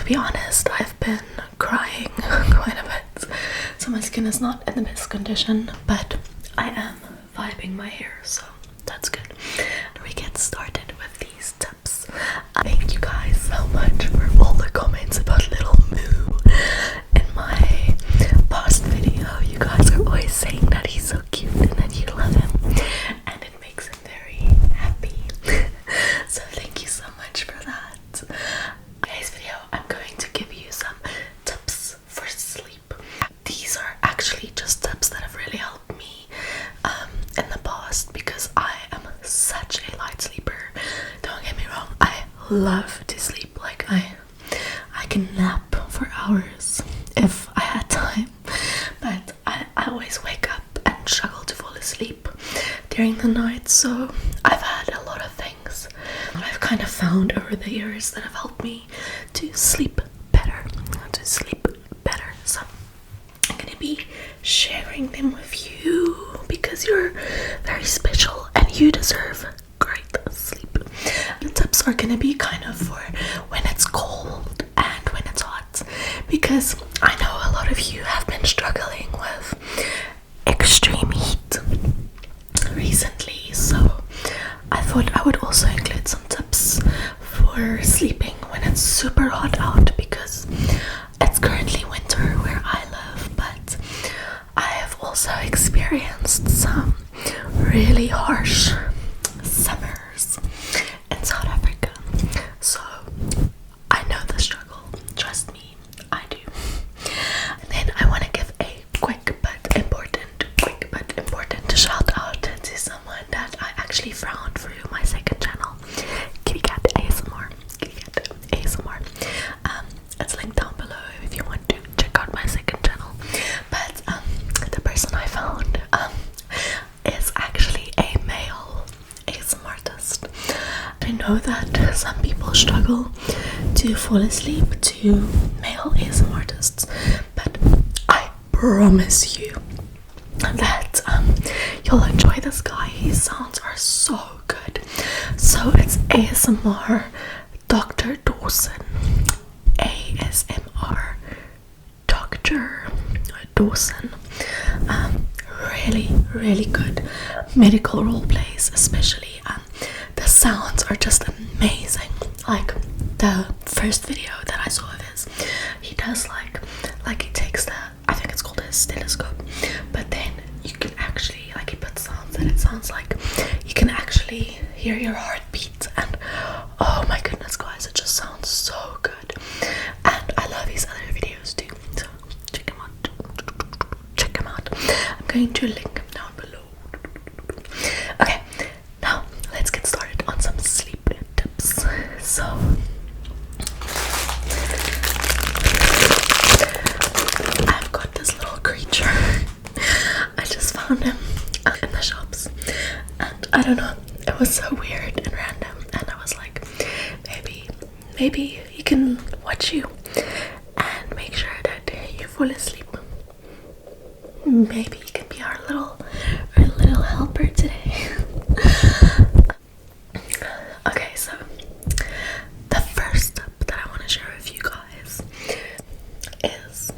be honest, I've been crying quite a bit, so my skin is not in the best condition, but I am vibing my hair, so that's good. We get started with these tips. Thank you guys so much for all the comments about little Moo in my past video. You guys are always saying that he's so cute and that you love him, and it makes him very happy. So thank you so much for that. Today's video, I'm going to give you some tips for sleep. These are actually just tips that have really helped me in the past, because I am such a light sleeper. Don't get me wrong, I love to sleep. Like I can nap for hours if I had time, but I always wake up and struggle to fall asleep during the night. So I've had a lot of things that I've kind of found over the years that have helped me to sleep better, So I'm gonna be sharing them with you because you're very special and you deserve great sleep. The tips are gonna be kind of for when it's cold and when it's hot, because I know a lot of you have been struggling with extreme heat recently, so I thought I would also include some tips for sleeping when it's super hot out, because it's currently winter where I live, but I have also experienced some really harsh summers in South Africa, so I know the struggle. Trust me, I do. And then I want to give a quick but important shout out to someone that I actually found through my second channel, Kitty Cat ASMR. It's linked down below if you want to check out my second channel. But the person I found is actually a male ASMR artist. I know that some people struggle to fall asleep to male ASMR artists, but I promise you that you'll enjoy this guy. His sounds are so good. So it's ASMR Dr. Dawson. ASMR Dr. Dawson. Really good medical role plays, especially. The sounds are just amazing. Like the first video that I saw of his, he does like he takes the, I think it's called a stethoscope, but then you can actually, like, he puts sounds and it sounds like you can actually hear your heartbeat, and oh my goodness guys, it just sounds so good. And I love his other videos too, so check him out. I'm going to link him down below. Okay, now let's get started on some sleep tips. So I've got this little creature. I just found him in the shops, and I don't know, it was so weird and random, and I was like, maybe he can watch you and make sure that you fall asleep. Maybe he can be our little helper today. Okay, so the first tip that I want to share with you guys is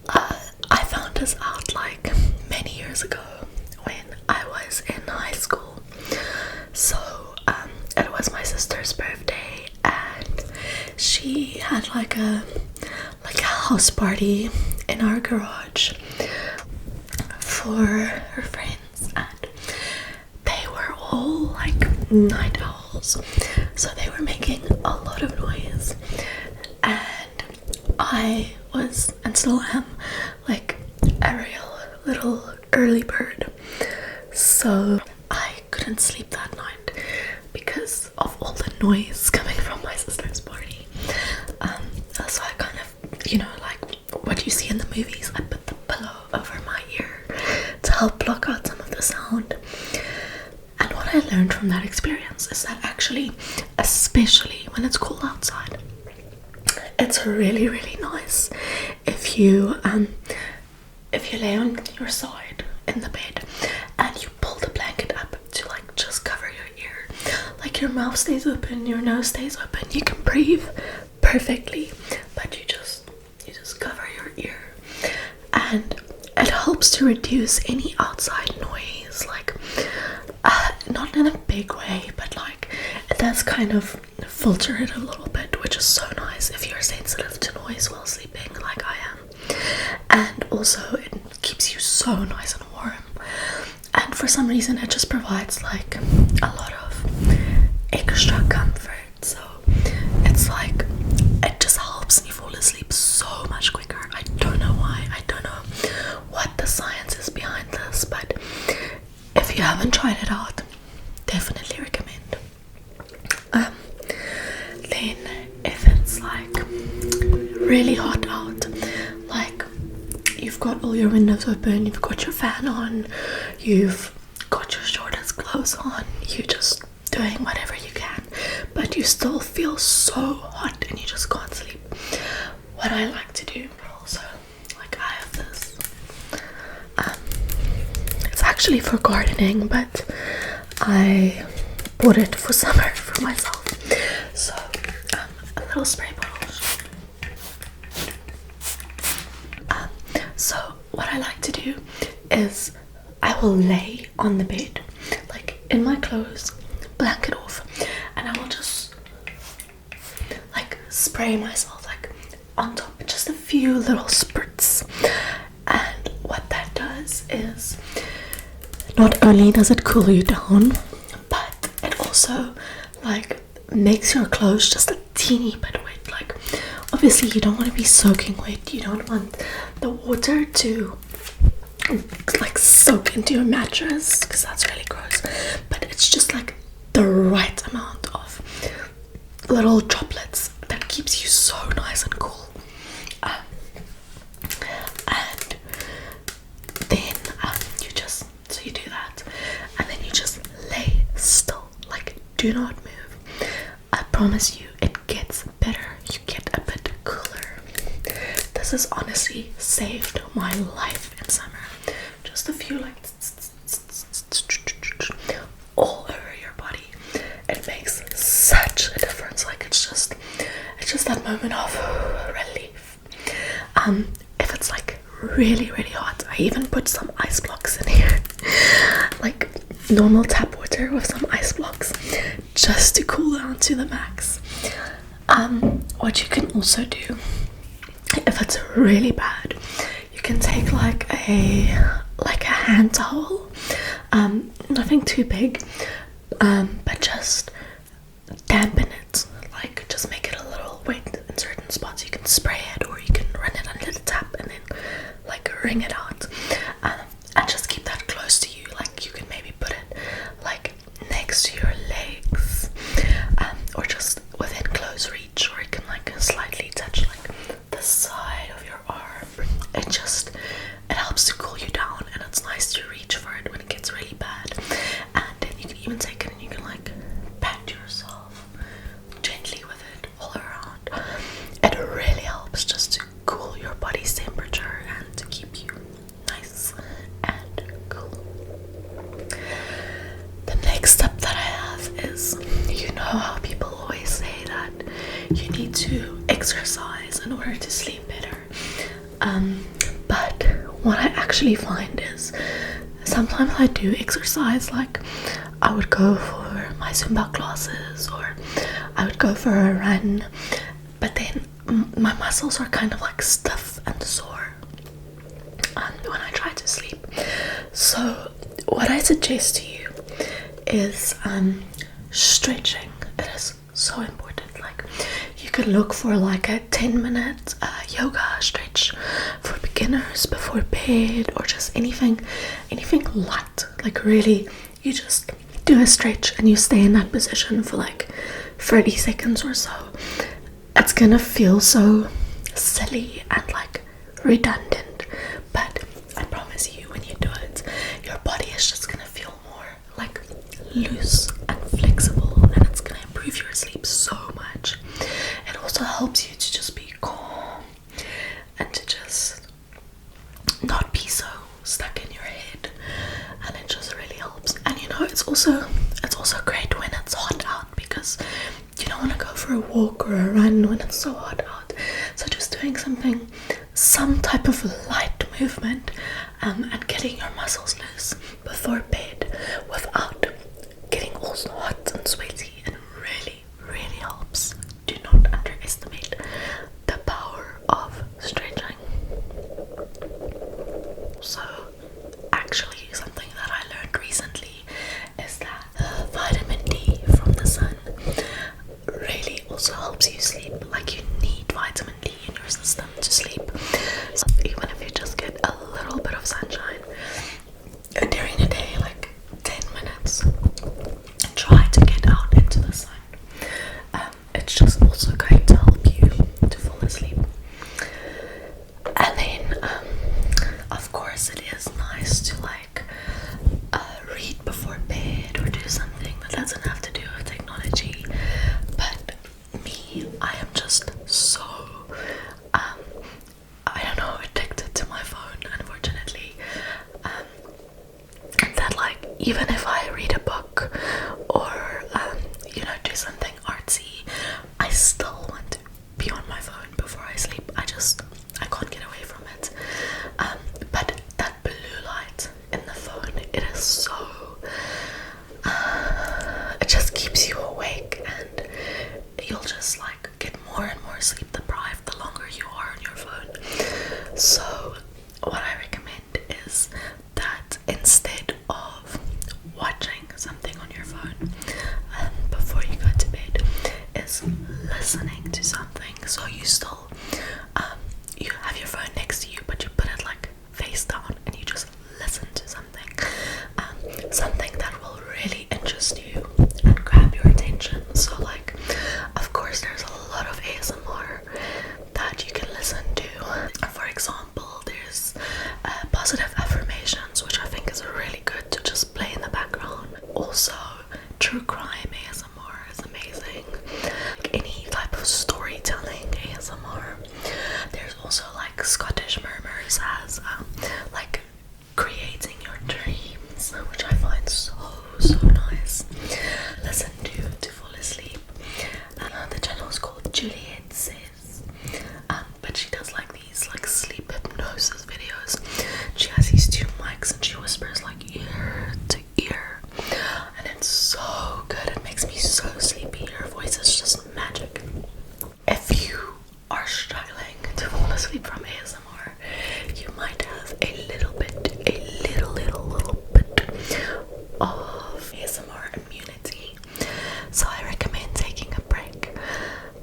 I found this out like many years ago when I was in high school. So it was my sister's birthday, and she had like a house party in our garage for her friends, and they were all like night owls, so they were making a lot of noise, and I was, and still am, like a real little early bird, so I couldn't sleep that night because of all the noise coming from my sister's party. So I kind of, you know, like what you see in the movies, I put the pillow over my ear to help block out some of the sound. And what I learned from that experience is that actually, especially when it's cold outside, it's really nice if you lay on your side in the bed and you pull the blanket up to like just cover your ear, like your mouth stays open, your nose stays open, you can breathe perfectly, but you just cover your ear, and it helps to reduce any outside noise, like not in a big way, but like it does kind of filter it a little bit, which is so nice if you're sensitive to noise while sleeping like I am. And also it keeps you so nice and warm, and for some reason it just provides like a lot of extra comfort. So it's like it just helps me fall asleep so much quicker. I don't know why. I don't know what the science is behind this, but if you haven't tried it out, definitely recommend. Then if it's like really hot out, like you've got all your windows open, you've got your fan on, you've got your shortest clothes on, you're just doing whatever you can, but you still feel so hot and you just can't sleep. What I like to do also, like I have this, it's actually for gardening, but I bought it for summer for myself. So a little spray bottle. So what I like to do is I will lay on the bed, like in my clothes, blanket off, and I will just like spray myself like on top, just a few little spurts. And what that does is not only does it cool you down, but it also like makes your clothes just a teeny bit wet. Like obviously you don't want to be soaking wet, you don't want the water to like soak into your mattress because that's really gross, but it's just like the right amount of little droplets that keeps you so nice and cool. And then you do that, and then you just lay still, like do not move. I promise you it gets better, you get a bit cooler. This has honestly saved my life in summer. Just a few like all over your body. It makes such a difference. Like it's just that moment of relief. If it's like really hot, I even put some ice blocks in here, like normal tap water with some ice blocks, just to cool down to the max. What you can also do, if it's really bad, you can take like a hand towel, nothing too big, but just dampen it, like just make it a little wet in certain spots. You can spray it or you can run it under the tap and then like wring it out, and just keep that close to you. Like you can maybe put it like next to your legs, or just within close reach, or you can like slightly touch like the side of your arm. It helps to cool you down, and it's nice to reach for it when it gets really bad. And then you can even take it and you can like pat yourself gently with it all around. It really helps just to cool your body's temperature and to keep you nice and cool. The next step that I have is, you know how people always say that you need to exercise in order to sleep better. But what I actually find is sometimes I do exercise, like I would go for my Zumba classes or I would go for a run, but then my muscles are kind of like stiff and sore when I try to sleep. So what I suggest to you is stretching. It is so important. Like you could look for like a 10-minute yoga stretch for beginners before bed, or just anything light. Like really, you just do a stretch and you stay in that position for like 30 seconds or so. It's gonna feel so silly and like redundant, but I promise you when you do it, your body is just gonna feel more like loose and flexible, and it's gonna improve your sleep so much. It also helps you to just be calm and to just not be so stuck in your head, and it just really helps. And you know, it's also great when it's hot out, because you don't want to go for a walk or a run when it's so hot out. So just doing something, some type of light movement, and getting your muscles loose before bed without getting all hot and sweaty, and really, really helps. Do not underestimate the power of stretching. So actually something that I learned recently is that vitamin D from the sun really also helps you sleep. Like, you need vitamin D in your system to sleep. So even if you just get a little bit of sunshine during the day, like 10 minutes, try to get out into the sun. It's just also going to help you to fall asleep. And then of course it is nice to like read before bed or do something that doesn't have to do with technology. But me, I am just so I don't know, addicted to my phone, unfortunately, that like even if I read a book or do something artsy, I still want to be on my phone before I sleep. I can't get away from it. But that blue light in the phone, it is so it just keeps you awake, and you'll just like get more and more sleep deprived the longer you are on your phone. So what I recommend is that instead of watching something on your phone before you go to bed, is listening to something. So you still you have your phone next to you, but you put it like face down and you just listen to something, something that will really interest you and grab your attention. So like, of course there's a lot of ASMR that you can listen to. For example, there's positive affirmations, which I think is really good to just play in the background. Also, true crime ASMR is amazing. Like any type of storytelling ASMR. There's also like Scottish Murmurs has like creating your dreams, which I find so nice. Listen to fall asleep. The channel is called Juliet Says, but she does like these like sleep hypnosis videos. She has these two mics and she whispers like ear to ear, and it's so good. It makes me so sleepy. Her voice is just magic. If you are struggling to fall asleep from ASMR, you might have a little bit of ASMR immunity. So I recommend taking a break.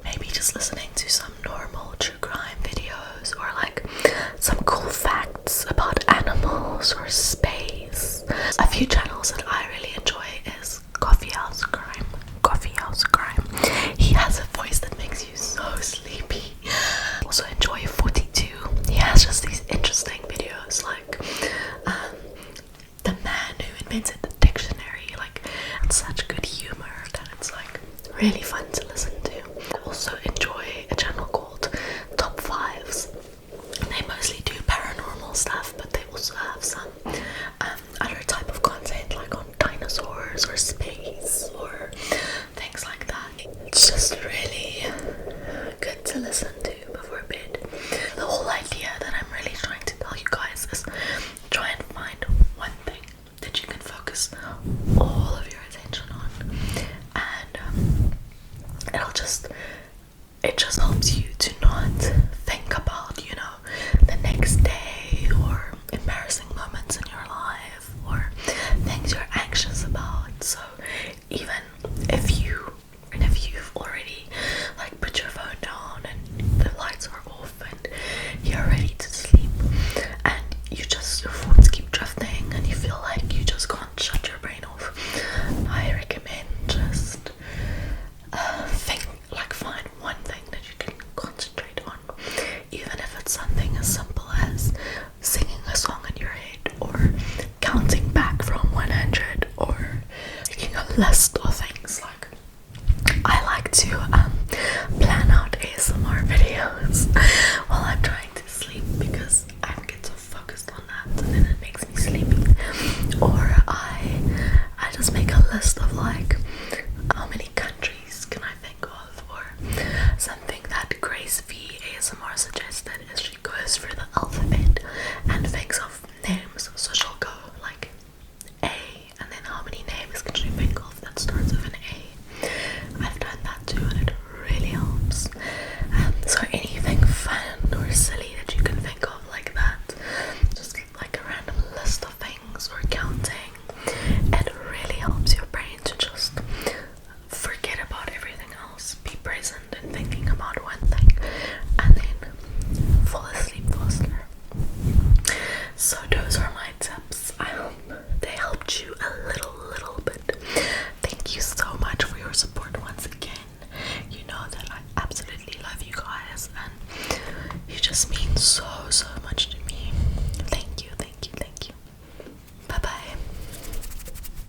Maybe just listening to some normal true crime videos, or like some cool facts about animals or space. A few channels that I really enjoy is Coffee House Crime. He has a voice that makes you so sleepy. Also enjoy 42. He has just these interesting videos, like the man who invented the dictionary, like, and such good humor that it's like really fun to listen to. I also enjoy a channel called Top Fives. They mostly do paranormal stuff, but they also have some other type of content, like on dinosaurs or space or things like that. It's just really good to listen to before bed. The whole idea that I'm really trying to tell you guys is try and find one thing that you can focus all of your attention on, and it just helps you to not think about the next day or embarrassing moments in your life or things you're anxious about. So even if you've already like put your phone down and the lights are off and you're ready to sleep, and your thoughts keep drifting and you feel like you just can't shut your brain off, I recommend just find one thing that you can concentrate on ASMR suggested is she goes through the alphabet and thinks of names. So she'll go like A, and then how many names can she think of that starts with an A? I've done that too, and it really helps. So anything fun or silly that you can think of like that, just like a random list of things or counting, it really helps your brain to just forget about everything else, be present and thinking about one thing, and then fall asleep faster. So those are my tips. I hope they helped you a little bit. Thank you so much for your support once again. You know that I absolutely love you guys, and you just mean so